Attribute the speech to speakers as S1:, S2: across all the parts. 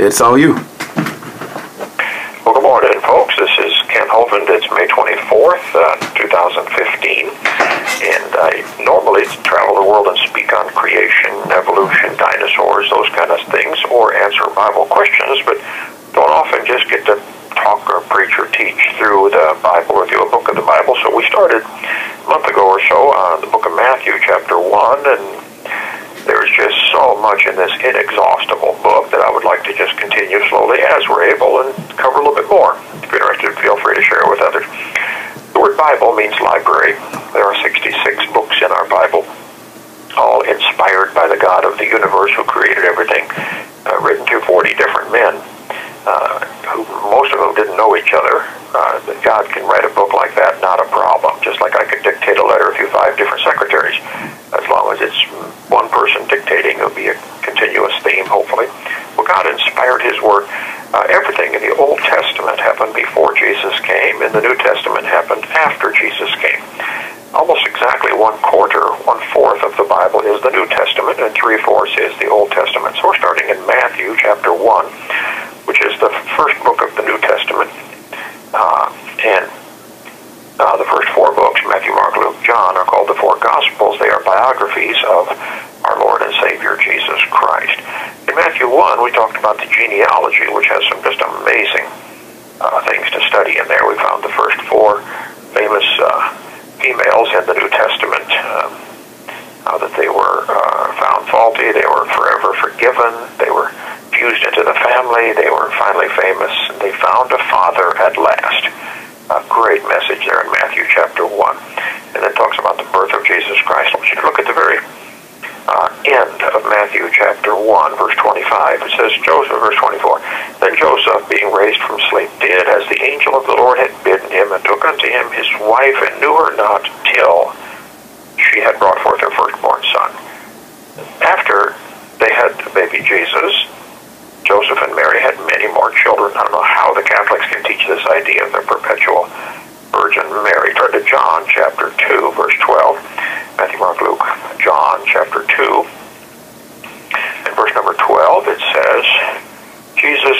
S1: it's all you.
S2: Well, good morning, folks. This is Ken Hovind. It's May 24th, 2015, and I normally travel the world and speak on creation, evolution, dinosaurs, those kind of things, or answer Bible questions, but don't often just get to talk or preach or teach through the Bible or through a book of the Bible. So we started a month ago or so on the book of Matthew, chapter 1, and there's just so much in this inexhaustible book that I would like to just continue slowly as we're able and cover a little bit more. If you're interested, feel free to share with others. The word Bible means library. There are 66 books in our Bible, all inspired by the God of the universe who created everything, written to 40 different men, who most of them didn't know each other. God can write a book like that, not a problem, just like I could dictate a letter through 5 different secretaries. As long as it's one person dictating, it'll be a continuous theme, hopefully. Well, God inspired His Word. Everything in the Old Testament happened before Jesus came, and the New Testament happened after Jesus came. Almost exactly 1/4 of the Bible is the New Testament, and 3/4 is the Old Testament. So we're starting in Matthew chapter 1, which is the first book of the New Testament. The first 4 books, Matthew, Mark, Luke, John, are called the 4 Gospels. They are biographies of our Lord and Savior, Jesus Christ. In Matthew 1, we talked about the genealogy, which has some just amazing things to study in there. We found the first 4 famous females in the New Testament, that they were found faulty, they were forever forgiven, they were fused into the family, they were finally famous, and they found a father at last. A great message there in Matthew chapter 1. And then talks about the birth of Jesus Christ. I want you to look at the very end of Matthew chapter 1, verse 25. It says, Joseph, verse 24, Then Joseph, being raised from sleep, did as the angel of the Lord had bidden him, and took unto him his wife, and knew her not till she had brought forth her firstborn son. After they had the baby Jesus, Joseph and Mary had many more children. I don't know how the Catholics can teach this idea of the perpetual Virgin Mary. Turn to John chapter 2, verse 12. Matthew, Mark, Luke, John chapter 2. In verse number 12, it says, Jesus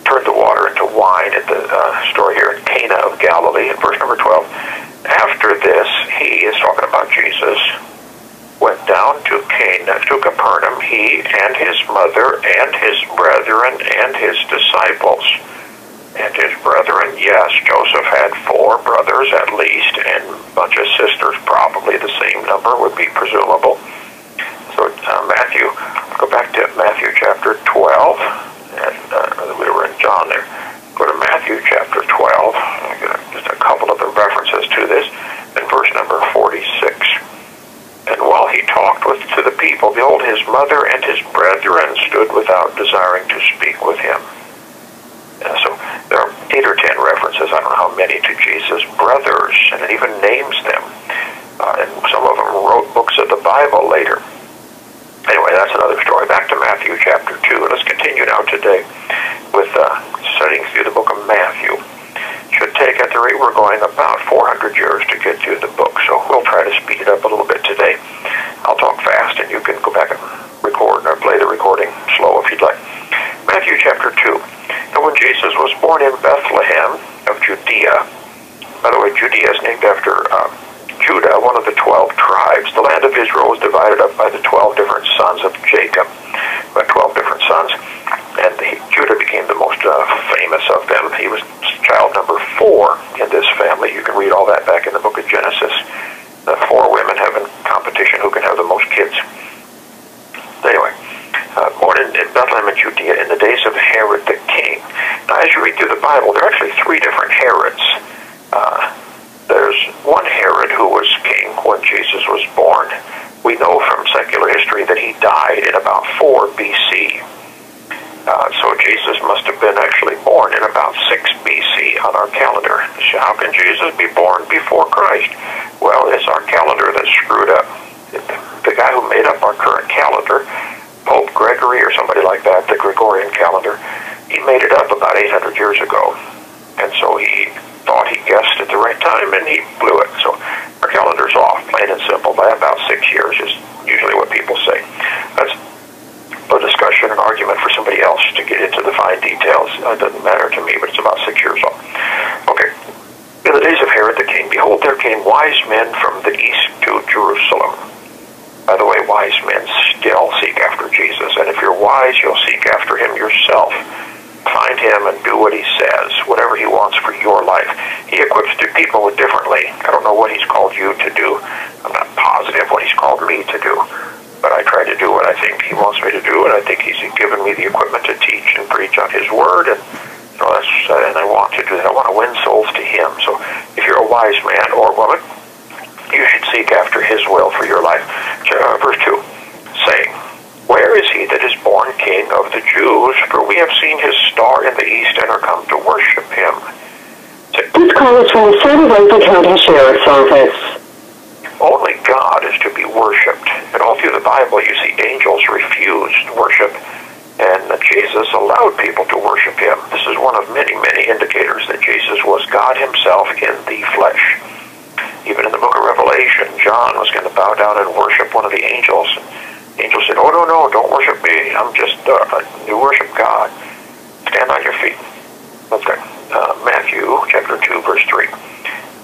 S2: turned the water into wine at the story here in Cana of Galilee. In verse number 12, after this, he is talking about Jesus, went down to Capernaum, he and his mother and his brethren and his disciples. And his brethren, yes, Joseph had 4 brothers at least, and a bunch of sisters, probably the same number would be presumable. So Matthew, go back to Matthew chapter 12, and we were in John there. Go to Matthew chapter 12, just a couple of the references to this, in verse number 46. And while he talked to the people, behold, his mother and his brethren stood without, desiring to speak with him. So there are 8 or 10 references, I don't know how many, to Jesus' brothers, and it even names them. And some of them wrote books of the Bible later. Anyway, that's another story. Back to Matthew chapter 2. Let's continue now today with studying through the book of Matthew. Should take, at the rate we're going, about 400 years to get through the book, so we'll try to speed it up a little bit today. I'll talk fast, and you can go back and record or play the recording slow if you'd like. Matthew chapter 2. Now when Jesus was born in Bethlehem of Judea, by the way, Judea is named after Judah, one of the 12 tribes. The land of Israel was divided up by the 12 different sons of Jacob, by 12 different sons, and Judah became the most famous of them. He was child number 4 in this family. You can read all that back in the book of Genesis. The 4 women having competition who can have the most kids. Anyway, born in Bethlehem in Judea in the days of Herod the king. Now, as you read through the Bible, there are actually 3 different Herods. There's one Herod who was king when Jesus was born. We know from secular history that he died in about 4 BC. So Jesus must have been actually born in about 6 BC on our calendar. So how can Jesus be born before Christ? Well, it's our calendar that's screwed up. The guy who made up our current calendar, Pope Gregory or somebody like that, the Gregorian calendar, he made it up about 800 years ago. And so he thought he guessed at the right time, and he blew it. So our calendar's off, plain and simple, by about 6 years is usually what people say. That's a discussion discussion, an argument for somebody else to get into the fine details. It doesn't matter to me, but it's about 6 years old. Okay. In the days of Herod the king, behold, there came wise men from the east to Jerusalem. By the way, wise men still seek after Jesus, and if you're wise, you'll seek after him yourself. Find him and do what he says, whatever he wants for your life. He equips people differently. I don't know what he's called you to do. I'm not positive what he's called me to do, but I try to do what I think he wants me to do, and I think he's given me the equipment to teach and preach on his word, and and I want to do that. I want to win souls to him. So if you're a wise man or woman, you should seek after his will for your life. Verse 2, saying, where is he that is born King of the Jews? For we have seen his star in the east and are come to worship him.
S1: This call is from the San Diego County Sheriff's Office.
S2: Only God is to be worshipped. And all through the Bible you see angels refused worship, and Jesus allowed people to worship him. This is one of many, many indicators that Jesus was God himself in the flesh. Even in the book of Revelation, John was going to bow down and worship one of the angels. The angel said, oh, no, don't worship me. I'm just, you worship God. Stand on your feet. Okay. Matthew chapter 2, verse 3.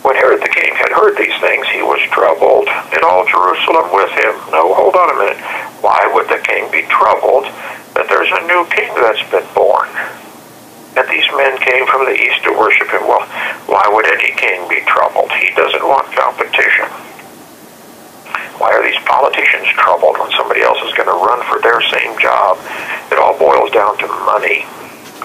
S2: When Herod the king had heard these things, he was troubled, and all Jerusalem with him. Now, hold on a minute. Why would the king be troubled that there's a new king that's been born? And these men came from the east to worship him. Well, why would any king be troubled? He doesn't want competition. Why are these politicians troubled when somebody else is going to run for their same job? It all boils down to money.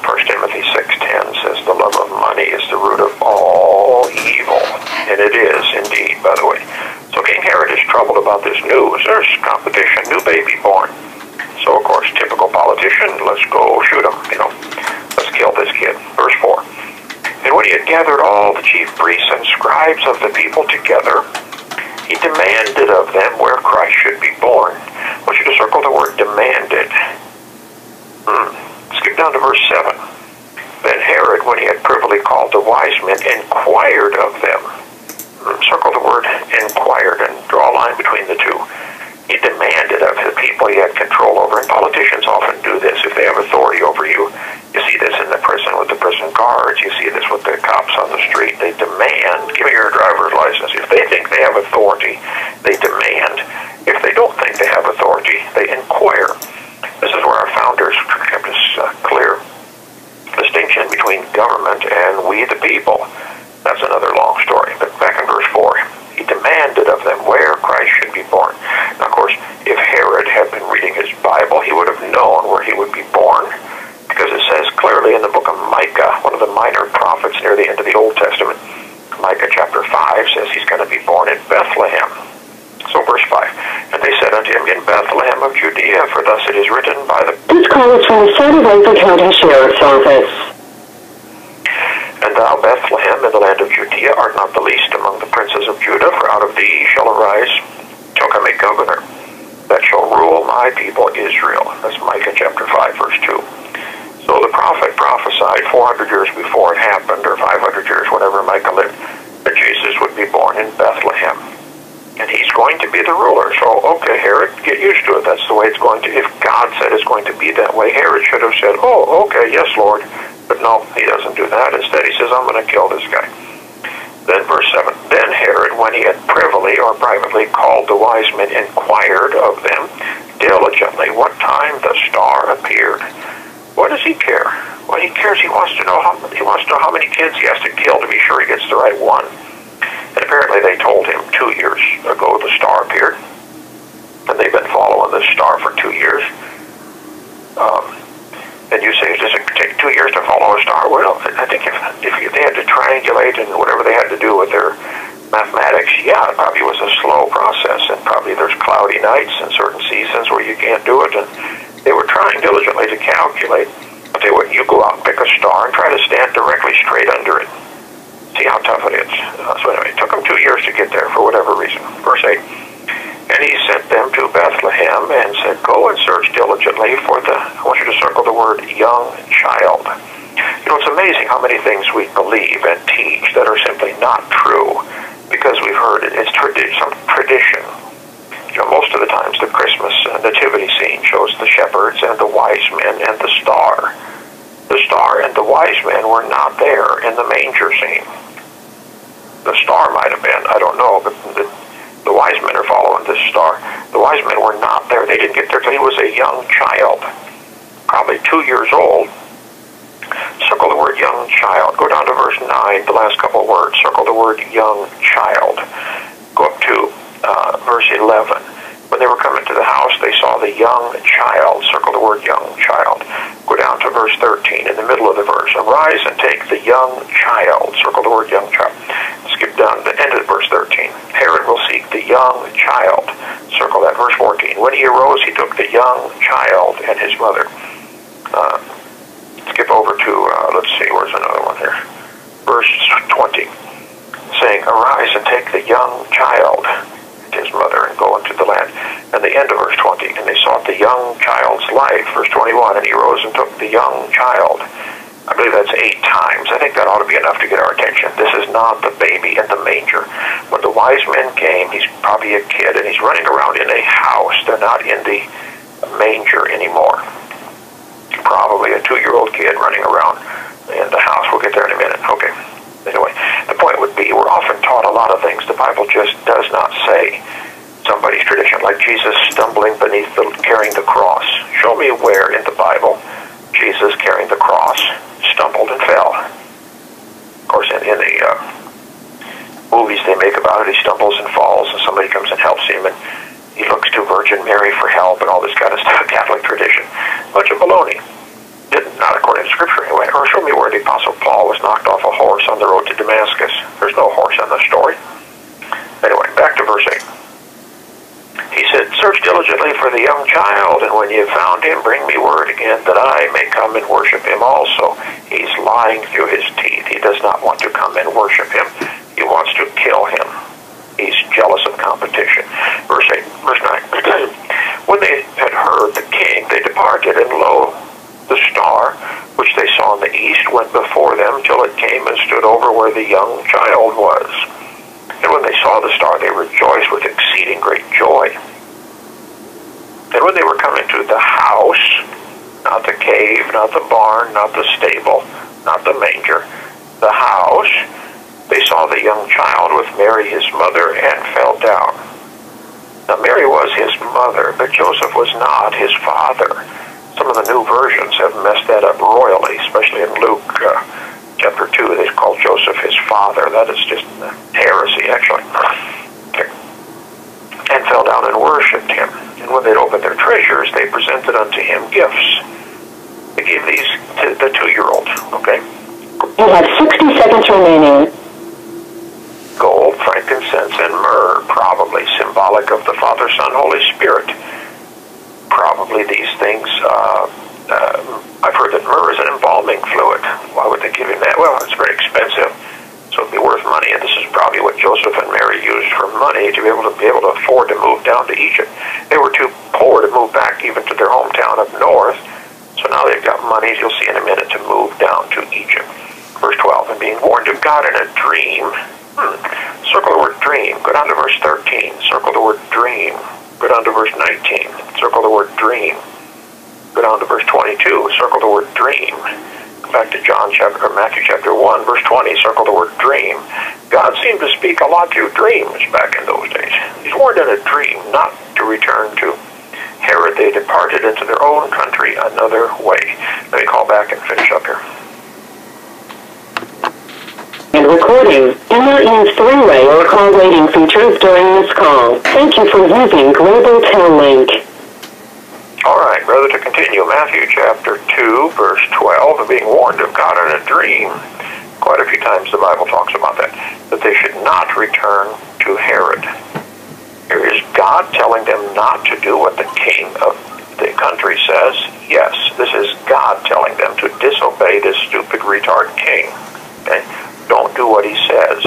S2: 1 Timothy 6:10 says the love of money is the root of all evil. And it is indeed, by the way. So King Herod is troubled about this news. There's competition, new baby born. So, of course, typical politician, let's go shoot him, let's kill this kid. Verse 4. And when he had gathered all the chief priests and scribes of the people together, he demanded of them where Christ should be born. I want you to circle the word demanded. Skip down to verse 7. Then Herod, when he had privily called the wise men, inquired of them. Circle the word inquired and draw a line between the two. He demanded of the people he had control over, and politicians often do this if they have authority over you. You see this in the prison with the prison guards. You see this with the cops on the street. They demand, give me your driver's license. If they think they have authority, they demand. If they don't think they have authority, they inquire. This is where our founders kept this clear distinction between government and we the people. That's another long story. But back in verse 4, he demanded of them where Christ should be born. Now, of course, if Herod had been reading his Bible, he would have known where he would be born, because it says clearly in the book of Micah, one of the minor prophets near the end of the Old Testament, Micah chapter 5 says he's going to be born in Bethlehem. So verse 5, and they said unto him, in Bethlehem of Judea, for thus it is written by the...
S1: This call is from the San Diego County Sheriff's Office.
S2: And thou, Bethlehem, in the land of Judea, art not the least among the princes of Judah, for out of thee shall arise Joachim a governor, that shall rule my people Israel. That's Micah chapter 5, verse 2. So the prophet prophesied 400 years before it happened, or 500 years, whenever Micah lived, that Jesus would be born in Bethlehem. And he's going to be the ruler. So, okay, Herod, get used to it. That's the way it's going to... If God said it's going to be that way, Herod should have said, oh, okay, yes, Lord. But no, he doesn't do that. Instead, he says, I'm going to kill this guy. Then verse 7, then Herod, when he had privily or privately called the wise men, inquired of them diligently what time the star appeared. What does he care? Well, he cares. He wants to know how many kids he has to kill to be sure he gets the right one. And apparently they told him 2 years ago the star appeared. And they've been following this star for 2 years. And you say, does it take 2 years to follow a star? Well, I think if they had to triangulate and whatever they had to do with their mathematics, yeah, it probably was a slow process. And probably there's cloudy nights and certain seasons where you can't do it. And they were trying diligently to calculate. I'll tell you what, you go out and pick a star and try to stand directly straight under it. See how tough it is. So anyway, it took them 2 years to get there for whatever reason. Verse 8. And he sent them to Bethlehem and said, go and search diligently for the, I want you to circle the word, young child. You know, it's amazing how many things we believe and teach that are simply not true because we've heard it. It's some tradition. Did you most of the times the Christmas nativity scene shows the shepherds and the wise men and the star. The star and the wise men were not there in the manger scene. The star might have been, I don't know, but the wise men are following this star. The wise men were not there. They didn't get there till he was a young child, probably 2 years old. Circle the word young child. Go down to verse 9, the last couple of words. Circle the word young child. Go up to verse 11. When they were coming to the house, they saw the young child. Circle the word young child. Go down to verse 13, in the middle of the verse. Arise and take the young child. Circle the word young child. Skip down to the end of verse 13. Herod will seek the young child. Circle that. Verse 14. When he arose, he took the young child and his mother. Skip over to, let's see, where's another one here? Verse 20. Saying, arise and take the young child and his mother and go into the land. And the end of verse 20. And they sought the young child's life. Verse 21. And he rose and took the young child. I believe that's 8 times. I think that ought to be enough to get our attention. This is not the baby in the manger. When the wise men came, he's probably a kid, and he's running around in a house. They're not in the manger anymore. Probably a 2-year-old kid running around in the house. We'll get there in a minute. Okay. Anyway, the point would be we're often taught a lot of things the Bible just does not say. Somebody's tradition, like Jesus stumbling beneath carrying the cross. Show me where in the Bible Jesus carrying the cross stumbled and fell. Of course, in the movies they make about it, he stumbles and falls, and somebody comes and helps him, and he looks to Virgin Mary for help, and all this kind of stuff. Catholic tradition. Bunch of baloney. Not according to Scripture anyway. Or show me where the Apostle Paul was knocked off a horse on the road to Damascus. There's no horse in the story. Anyway, back to verse 8. He said, search diligently for the young child, and when you have found him, bring me word again that I may come and worship him also. He's lying through his teeth. He does not want to come and worship him. He wants to kill him. He's jealous of competition. Verse 8, verse 9. When they had heard the king, they departed, and lo, the star, which they saw in the east, went before them till it came and stood over where the young child was. And when they saw the star, they rejoiced with exceeding great joy. And when they were coming to the house, not the cave, not the barn, not the stable, not the manger, the house, they saw the young child with Mary his mother and fell down. Now Mary was his mother, but Joseph was not his father. Some of the new versions have messed that up royally, especially in Luke chapter 2. They call Joseph his father. That is just heresy, actually. Okay. And fell down and worshipped him. And when they'd opened their treasures, they presented unto him gifts. They gave these to the 2-year-old, okay?
S1: You have 60 seconds remaining.
S2: Gold, frankincense, and myrrh, probably symbolic of the Father, Son, Holy Spirit. Probably these things, I've heard that myrrh is an embalming fluid. Why would they give him that? Well, it's very expensive, so it'd be worth money, and this is probably what Joseph and Mary used for money to be able to afford to move down to Egypt. They were too poor to move back even to their hometown up north, so now they've got money, you'll see in a minute, to move down to Egypt. Verse 12, and being warned of God in a dream. Circle the word dream. Go down to verse 13. Circle the word dream. Go down to verse 19. Circle the word dream. Go down to verse 22. Circle the word dream. Go back to Matthew chapter 1, verse 20. Circle the word dream. God seemed to speak a lot through dreams back in those days. He's warned in a dream not to return to Herod. They departed into their own country another way. Let me call back and finish up here.
S1: And recording. Do not use three-way or call waiting features during this call. Thank you for using Global Tel-Link.
S2: All right, brother, to continue. Matthew chapter 2, verse 12, being warned of God in a dream. Quite a few times the Bible talks about that they should not return to Herod. Here is God telling them not to do what the king of the country says. Yes, this is God telling them to disobey this stupid retard king. Okay? Don't do what he says.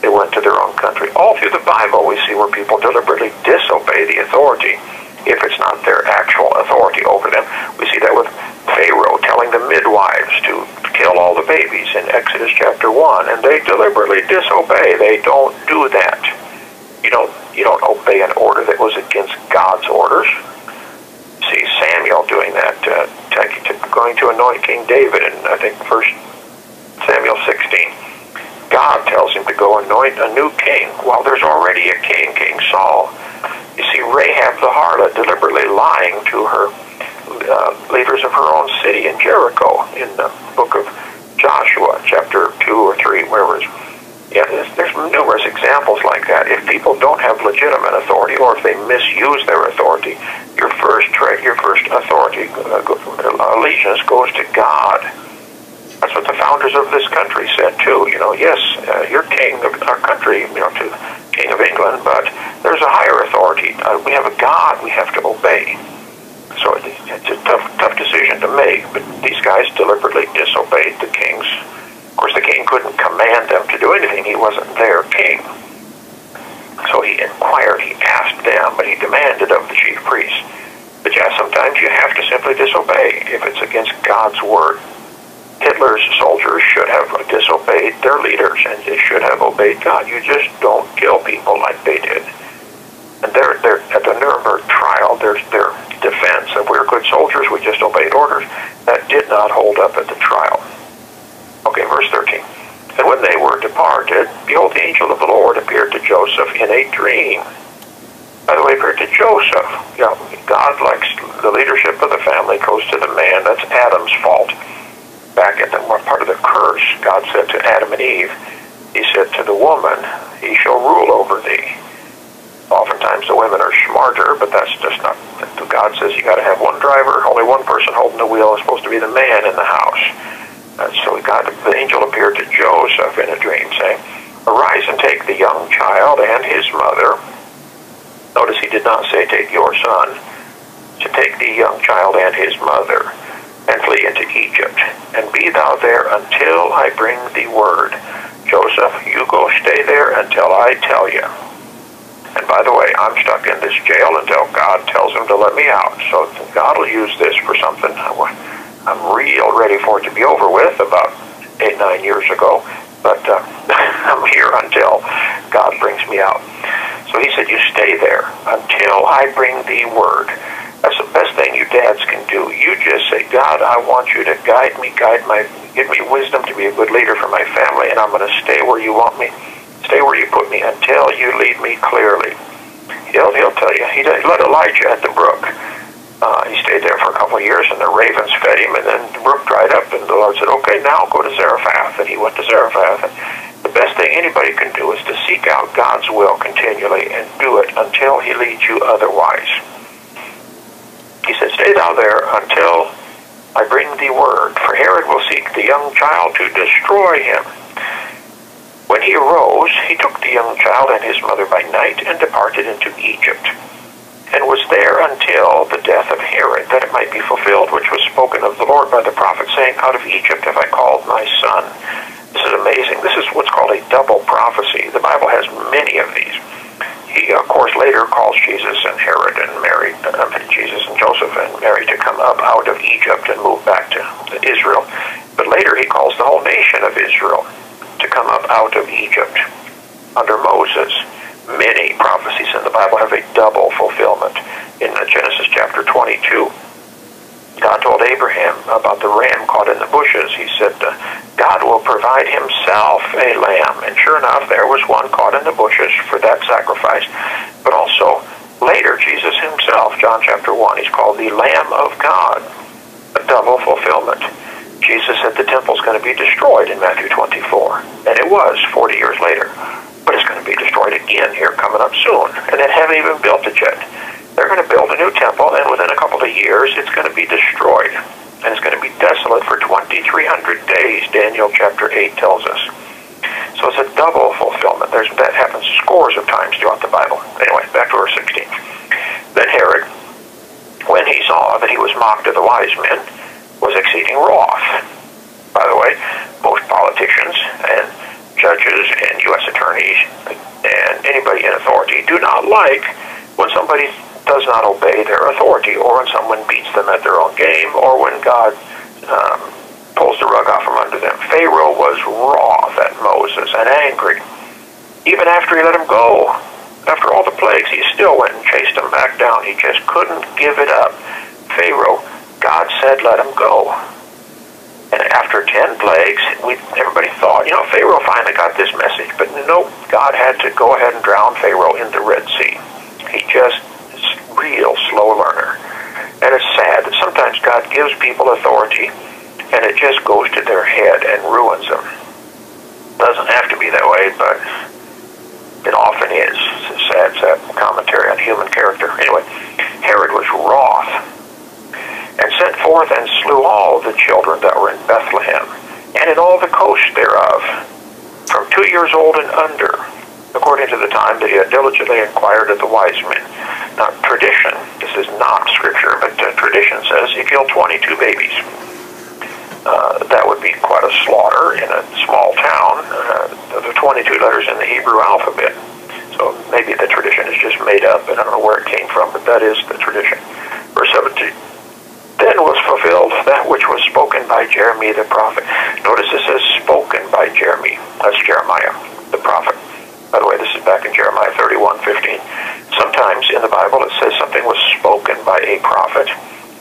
S2: They went to their own country. All through the Bible, we see where people deliberately disobey the authority if it's not their actual authority over them. We see that with Pharaoh telling the midwives to kill all the babies in Exodus chapter 1, and they deliberately disobey. They don't do that. You don't You don't obey an order that was against God's orders. See Samuel doing that, going to anoint King David in, I think, 1 Samuel 16. God tells him to go anoint a new king while there's already a king, King Saul. You see Rahab the harlot deliberately lying to her leaders of her own city in Jericho in the book of Joshua, chapter 2 or 3, wherever it is. Yeah, there's numerous examples like that. If people don't have legitimate authority, or if they misuse their authority, your first authority allegiance goes to God. That's what the founders of this country said too. Yes, you're king of our country, to King of England, but there's a higher authority. We have a God we have to obey. So it's a tough decision to make. But these guys deliberately disobeyed the kings. Of course, the king couldn't command them to do anything. He wasn't their king. So he inquired, he asked them, but he demanded of the chief priests. But yeah, sometimes you have to simply disobey if it's against God's word. Hitler's soldiers should have disobeyed their leaders, and they should have obeyed God. You just don't kill people like they did. And they're at the Nuremberg trial, their defense of we're good soldiers, we just obeyed orders. That did not hold up at the trial. Okay, verse 13. And when they were departed, behold, the angel of the Lord appeared to Joseph in a dream. By the way, appeared to Joseph. Yeah, God likes the leadership of the family goes to the man. That's Adam's fault. Back at the part of the curse, God said to Adam and Eve, he said to the woman, he shall rule over thee. Oftentimes the women are smarter, but that's just not. God says you got to have one driver, only one person holding the wheel is supposed to be the man in the house. So the angel appeared to Joseph in a dream, saying, arise and take the young child and his mother. Notice he did not say take your son. To take the young child and his mother and flee into Egypt. And be thou there until I bring thee word. Joseph, you go stay there until I tell you. And by the way, I'm stuck in this jail until God tells him to let me out. So God will use this for something. I'm real ready for it to be over with about 8-9 years ago, but I'm here until God brings me out. So he said, you stay there until I bring thee word. That's the best thing you dads can do. You just say, God, I want you to give me wisdom to be a good leader for my family, and I'm going to stay where you want me, stay where you put me until you lead me clearly. He'll tell you. He let Elijah at the brook. He stayed there for a couple of years, and the ravens fed him, and then the brook dried up, and the Lord said, okay, now go to Zarephath. And he went to Zarephath. And the best thing anybody can do is to seek out God's will continually and do it until he leads you otherwise. He said, stay thou there until I bring thee word, for Herod will seek the young child to destroy him. When he arose, he took the young child and his mother by night and departed into Egypt, and was there until the death of Herod, that it might be fulfilled, which was spoken of the Lord by the prophet, saying, out of Egypt have I called my son. This is amazing. This is what's called a double prophecy. The Bible has many of these. He, of course, later calls Jesus and Herod and Mary, Jesus and Joseph and Mary to come up out of Egypt and move back to Israel. But later he calls the whole nation of Israel to come up out of Egypt under Moses. Many prophecies in the Bible have a double fulfillment. In Genesis chapter 22, God told Abraham about the ram caught in the bushes. He said, God will provide himself a lamb. And sure enough, there was one caught in the bushes for that sacrifice. But also, later, Jesus himself, John chapter 1, he's called the Lamb of God. A double fulfillment. Jesus said the temple's going to be destroyed in Matthew 24. And it was 40 years later. But it's going to be destroyed again here coming up soon. And they haven't even built it yet. They're going to build a new temple, and within a couple of years, it's going to be destroyed. And it's going to be desolate for 2,300 days, Daniel chapter 8 tells us. So it's a double fulfillment. That happens scores of times throughout the Bible. Anyway, back to verse 16. Then Herod, when he saw that he was mocked of the wise men, was exceeding wroth. By the way, most politicians and judges and U.S. attorneys and anybody in authority do not like when somebody does not obey their authority, or when someone beats them at their own game, or when God pulls the rug out from under them. Pharaoh was wroth at Moses and angry. Even after he let him go, After all the plagues, he still went and chased them back down. He just couldn't give it up. Pharaoh, God said, let him go. And after 10 plagues, everybody thought, Pharaoh finally got this message. But nope, God had to go ahead and drown Pharaoh in the Red Sea. He just is a real slow learner. And it's sad that sometimes God gives people authority, and it just goes to their head and ruins them. Doesn't have to be that way, but it often is. It's a sad commentary on human character. Anyway, Herod was wroth and sent forth and slew all the children that were in Bethlehem, and in all the coast thereof, from 2 years old and under, according to the time that he had diligently inquired of the wise men. Now, tradition, this is not scripture, but tradition says he killed 22 babies. That would be quite a slaughter in a small town. The 22 letters in the Hebrew alphabet. So maybe the tradition is just made up, and I don't know where it came from, but that is the tradition. Verse 17. Then was fulfilled that which was spoken by Jeremy the prophet. Notice it says spoken by Jeremy. That's Jeremiah, the prophet. By the way, this is back in Jeremiah 31:15. Sometimes in the Bible it says something was spoken by a prophet.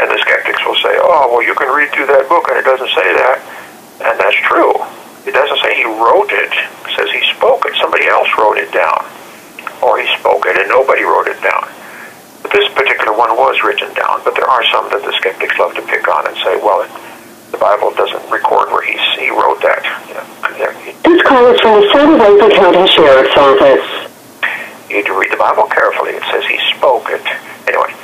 S2: And the skeptics will say, oh, well, you can read through that book and it doesn't say that. And that's true. It doesn't say he wrote it. It says he spoke it. Somebody else wrote it down. Or he spoke it and nobody wrote it down. But this particular one was written down, but there are some that the skeptics love to pick on and say, well, the Bible doesn't record where he wrote that.
S1: This call is from the San Jose County Sheriff's Office.
S2: You need to read the Bible carefully. It says he spoke it. Anyway,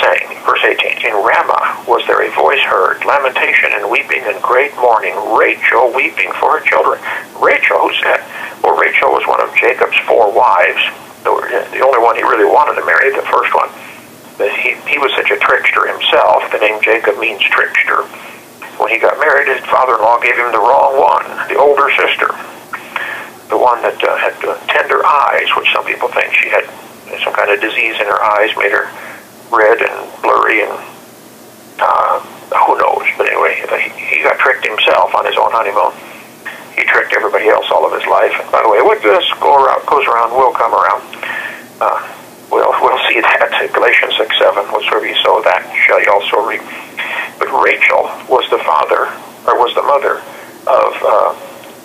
S2: saying, verse 18, in Ramah was there a voice heard, lamentation and weeping and great mourning, Rachel weeping for her children. Rachel, who's that? Well, Rachel was one of Jacob's 4 wives. The only one he really wanted to marry, the first one. But he was such a trickster himself. The name Jacob means trickster. When he got married, his father-in-law gave him the wrong one, the older sister. The one that had tender eyes, which some people think she had some kind of disease in her eyes, made her red and blurry, and who knows. But anyway, he got tricked himself on his own honeymoon. He tricked everybody else all of his life. And by the way, what goes around will come around. We'll see that. Galatians 6:7, whatsoever you sow, that shall you also reap. But Rachel was the mother of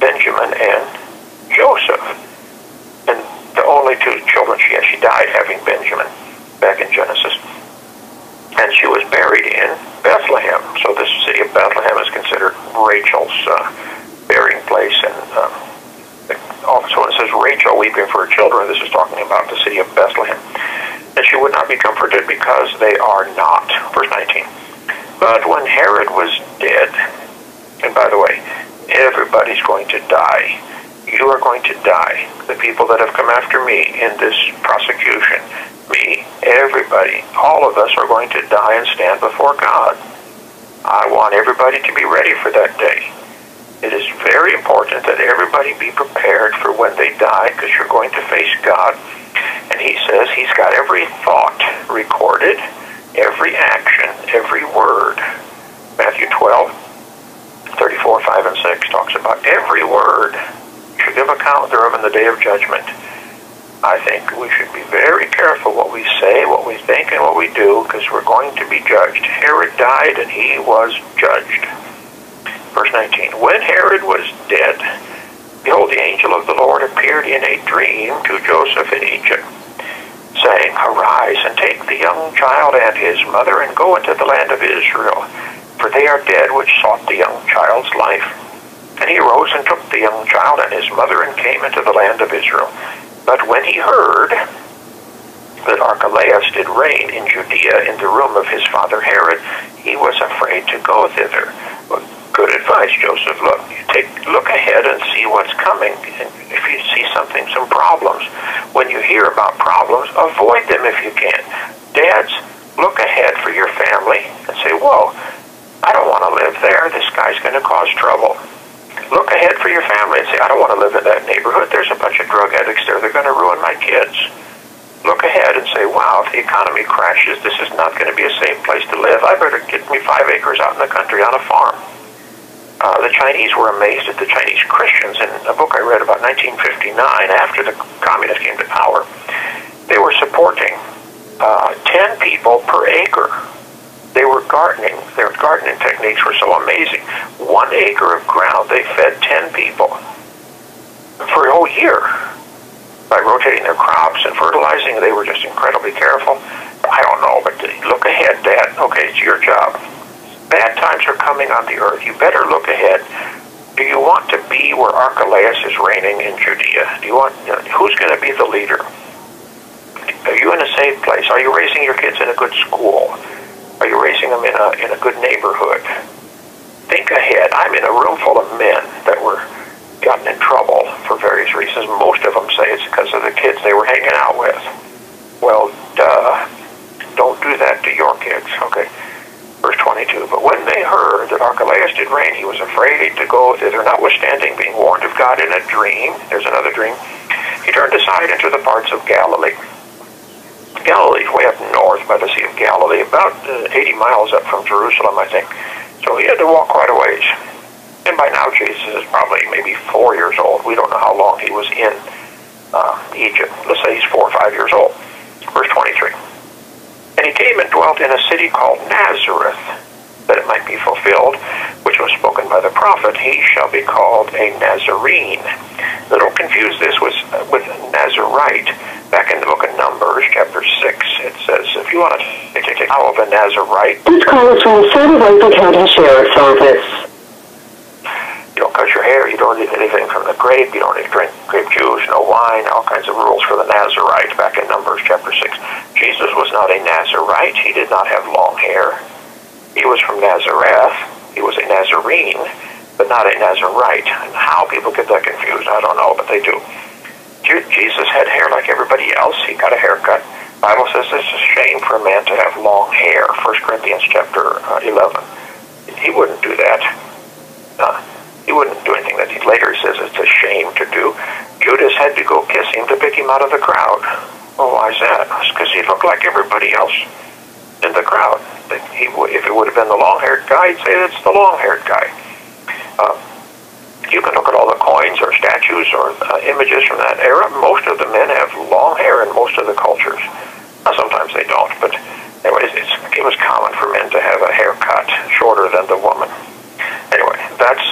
S2: Benjamin and Joseph. And the only 2 children she had, she died having Benjamin back in Genesis. And she was buried in Bethlehem. So this city of Bethlehem is considered Rachel's burying place. And also when it says Rachel weeping for her children, this is talking about the city of Bethlehem. And she would not be comforted because they are not. Verse 19. But when Herod was dead, and by the way, everybody's going to die. You are going to die. The people that have come after me in this prosecution, me, everybody, all of us are going to die and stand before God. I want everybody to be ready for that day. It is very important that everybody be prepared for when they die, because you're going to face God. And he says he's got every thought recorded, every action, every word. Matthew 12:34, 5, and 6 talks about every word. You should give account thereof in the day of judgment. I think we should be very careful what we say, what we think, and what we do, because we're going to be judged. Herod died and he was judged. Verse 19, when Herod was dead, behold, the angel of the Lord appeared in a dream to Joseph in Egypt, saying, arise and take the young child and his mother and go into the land of Israel, for they are dead which sought the young child's life. And he arose and took the young child and his mother and came into the land of Israel. But when he heard that Archelaus did reign in Judea in the room of his father Herod, he was afraid to go thither. Well, good advice, Joseph. Look ahead and see what's coming. And if you see some problems, when you hear about problems, avoid them if you can. Dads, look ahead for your family and say, whoa, I don't want to live there. This guy's going to cause trouble. Look ahead for your family and say, I don't want to live in that neighborhood. There's a bunch of drug addicts there. They're going to ruin my kids. Look ahead and say, wow, if the economy crashes, this is not going to be a safe place to live. I better get me 5 acres out in the country on a farm. The Chinese were amazed at the Chinese Christians. In a book I read about 1959, after the communists came to power, They were supporting 10 people per acre. They were gardening. Their gardening techniques were so amazing. 1 acre of ground, they fed 10 people for a whole year by rotating their crops and fertilizing. They were just incredibly careful. I don't know, but look ahead, Dad. Okay, it's your job. Bad times are coming on the earth. You better look ahead. Do you want to be where Archelaus is reigning in Judea? Do you want? Who's going to be the leader? Are you in a safe place? Are you raising your kids in a good school? Are you raising them in a good neighborhood? Think ahead. I'm in a room full of men that were gotten in trouble for various reasons. Most of them say it's because of the kids they were hanging out with. Well, don't do that to your kids, okay? Verse 22, but when they heard that Archelaus did reign, he was afraid to go thither, notwithstanding being warned of God in a dream. There's another dream. He turned aside into the parts of Galilee. Galilee is way up north by the Sea of Galilee, about 80 miles up from Jerusalem, I think. So he had to walk quite a ways. And by now, Jesus is probably maybe 4 years old. We don't know how long he was in Egypt. Let's say he's 4 or 5 years old. Verse 23. And he came and dwelt in a city called Nazareth, that it might be fulfilled, which was spoken by the prophet, he shall be called a Nazarene. Now, don't confuse this with Nazarite. Back in the book of Numbers, chapter 6, it says, if you want to take out of a Nazarite...
S1: This call is from the San Diego County Sheriff's Office.
S2: You don't cut your hair, you don't eat anything from the grape, you don't need to drink grape juice, no wine, all kinds of rules for the Nazarite back in Numbers chapter 6. Jesus was not a Nazarite. He did not have long hair. He was from Nazareth. He was a Nazarene, but not a Nazarite. And how people get that confused, I don't know, but they do. Jesus had hair like everybody else. He got a haircut. The Bible says it's a shame for a man to have long hair. 1 Corinthians chapter 11. He wouldn't do that. He wouldn't do anything that he later says it's a shame to do. Judas had to go kiss him to pick him out of the crowd. Well, why is that? Because he looked like everybody else in the crowd. If it would have been the long-haired guy, he'd say that's the long-haired guy. You can look at all the coins or statues or images from that era. Most of the men have long hair in most of the cultures. Now, sometimes they don't, but anyways, it was common for men to have a haircut shorter than the woman. Anyway, that's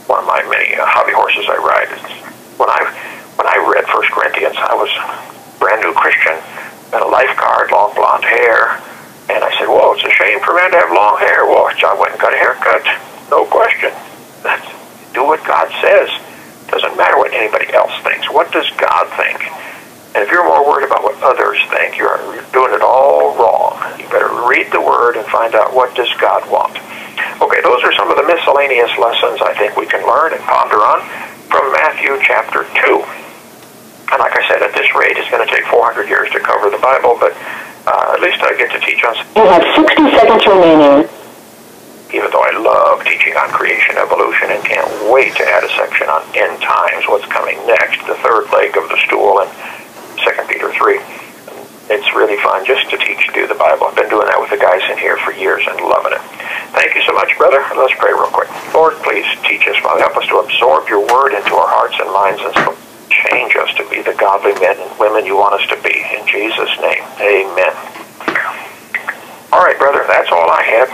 S2: one of my many hobby horses I ride. When I read 1 Corinthians, I was a brand new Christian, had a lifeguard, long blonde hair, and I said, whoa, it's a shame for men to have long hair. Well, I went and got a haircut, no question. Do what God says. Doesn't matter what anybody else thinks. What does God think? And if you're more worried about what others think, you're doing it all wrong. You better read the Word and find out what does God want. Okay, those are some of the miscellaneous lessons I think we can learn and ponder on from Matthew chapter 2. And like I said, at this rate, it's going to take 400 years to cover the Bible, but at least I get to teach on...
S1: You have 60 seconds remaining.
S2: Even though I love teaching on creation, evolution, and can't wait to add a section on end times, what's coming next, the third leg of the stool in 2 Peter 3. It's really fun just to teach through the Bible. I've been doing that with the guys in here for years and loving it. Thank you so much, brother. Let's pray real quick. Lord, please teach us, Father. Help us to absorb your word into our hearts and minds and change us to be the godly men and women you want us to be. In Jesus' name, amen. All right, brother, that's all I had.